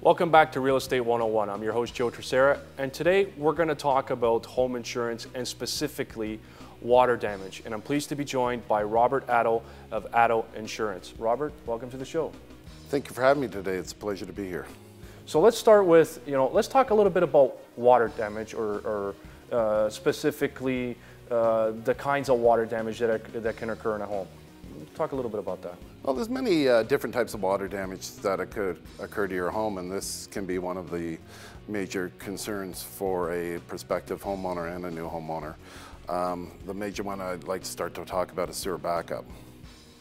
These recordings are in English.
Welcome back to Real Estate 101. I'm your host, Joe Terceira, and today we're going to talk about home insurance and specifically water damage. And I'm pleased to be joined by Robert Atto of Atto Insurance. Robert, welcome to the show. Thank you for having me today. It's a pleasure to be here. So let's start with, let's talk a little bit about water damage or specifically the kinds of water damage that can occur in a home. Talk a little bit about that. Well, there's many different types of water damage that could occur to your home, and this can be one of the major concerns for a prospective homeowner and a new homeowner. The major one I'd like to start to talk about is sewer backup.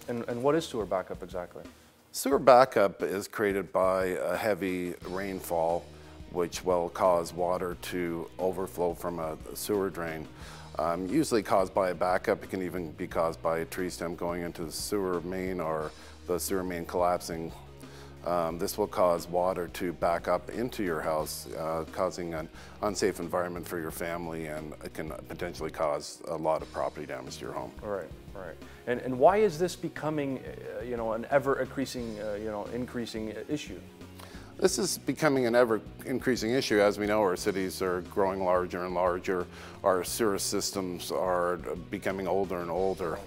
And what is sewer backup exactly? Sewer backup is created by a heavy rainfall, which will cause water to overflow from a sewer drain. Usually caused by a backup. It can even be caused by a tree stem going into the sewer main or the sewer main collapsing. This will cause water to back up into your house, causing an unsafe environment for your family, and it can potentially cause a lot of property damage to your home. Right. And why is this becoming, an ever-increasing, increasing issue? This is becoming an ever-increasing issue. As we know, our cities are growing larger and larger. Our sewer systems are becoming older and older.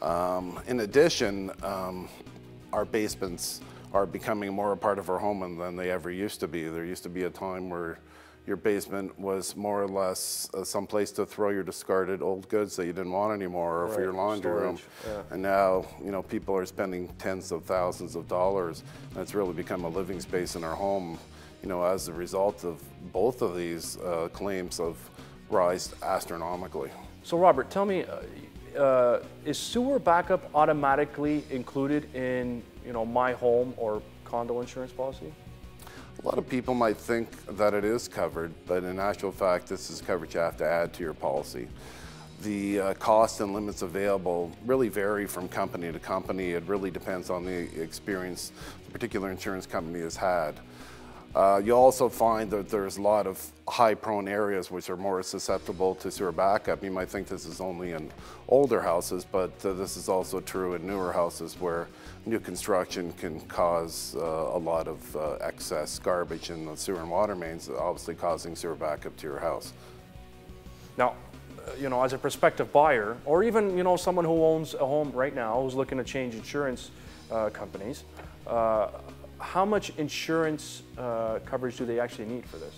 In addition, our basements are becoming more a part of our home than they ever used to be. There used to be a time where your basement was more or less some place to throw your discarded old goods that you didn't want anymore, or for your laundry room. Yeah. And now, people are spending tens of thousands of dollars, and it's really become a living space in our home, as a result of both of these claims have risen astronomically. So Robert, tell me, is sewer backup automatically included in, my home or condo insurance policy? A lot of people might think that it is covered, but in actual fact, this is coverage you have to add to your policy. The cost and limits available really vary from company to company. It really depends on the experience the particular insurance company has had. You'll also find that there's a lot of high-prone areas which are more susceptible to sewer backup. You might think this is only in older houses, but this is also true in newer houses where new construction can cause a lot of excess garbage in the sewer and water mains, obviously causing sewer backup to your house. Now, as a prospective buyer, or even, someone who owns a home right now who's looking to change insurance companies, how much insurance coverage do they actually need for this?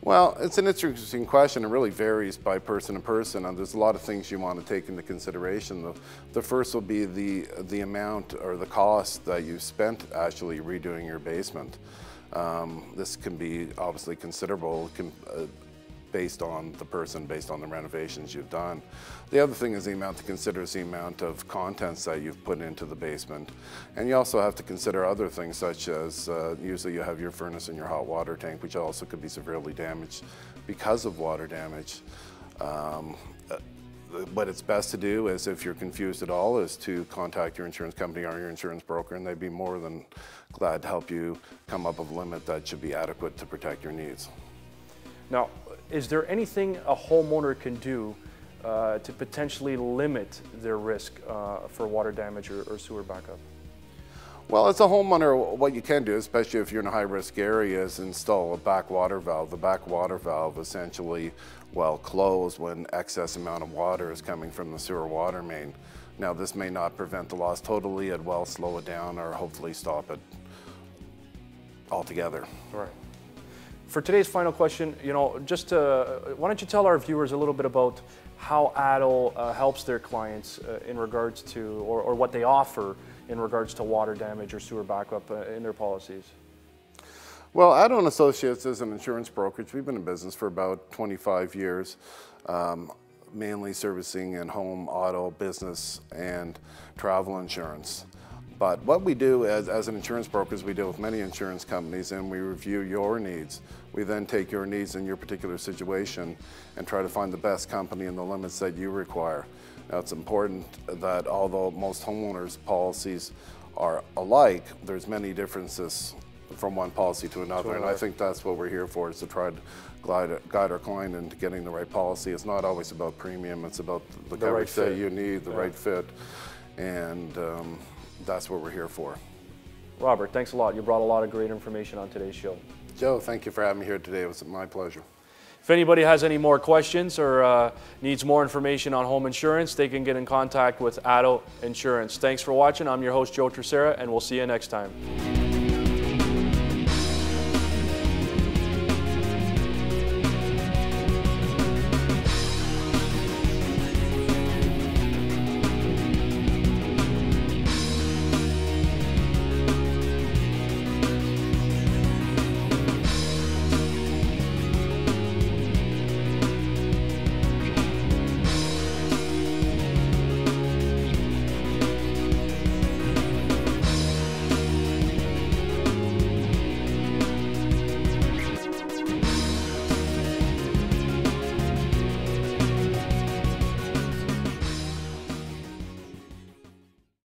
Well, it's an interesting question. It really varies by person to person, and there's a lot of things you want to take into consideration. The first will be the amount or the cost that you spent actually redoing your basement. This can be obviously considerable, based on the person, based on the renovations you've done. The other thing is the amount to consider is the amount of contents that you've put into the basement. And you also have to consider other things such as, usually you have your furnace and your hot water tank, which also could be severely damaged because of water damage. What it's best to do is, if you're confused at all, is to contact your insurance company or your insurance broker, and they'd be more than glad to help you come up with a limit that should be adequate to protect your needs. Now, is there anything a homeowner can do to potentially limit their risk for water damage or sewer backup? Well, as a homeowner, what you can do, especially if you're in a high-risk area, is install a backwater valve. The backwater valve essentially will close when excess amount of water is coming from the sewer water main. Now, this may not prevent the loss totally. It will slow it down or hopefully stop it altogether. Right. For today's final question, why don't you tell our viewers a little bit about how Atto helps their clients in regards to, or what they offer in regards to water damage or sewer backup in their policies? Well, Atto & Associates is an insurance brokerage. We've been in business for about 25 years, mainly servicing in home, auto, business, and travel insurance. But what we do as an insurance broker is we deal with many insurance companies and we review your needs. We then take your needs in your particular situation and try to find the best company and the limits that you require. Now, it's important that although most homeowners policies are alike, there's many differences from one policy to another, and I think that's what we're here for, is to try to guide our client into getting the right policy. It's not always about premium, it's about the coverage that you need, the right fit, and that's what we're here for. Robert, thanks a lot. You brought a lot of great information on today's show. Joe, thank you for having me here today. It was my pleasure. If anybody has any more questions or needs more information on home insurance, they can get in contact with Atto Insurance. Thanks for watching. I'm your host, Joe Terceira, and we'll see you next time.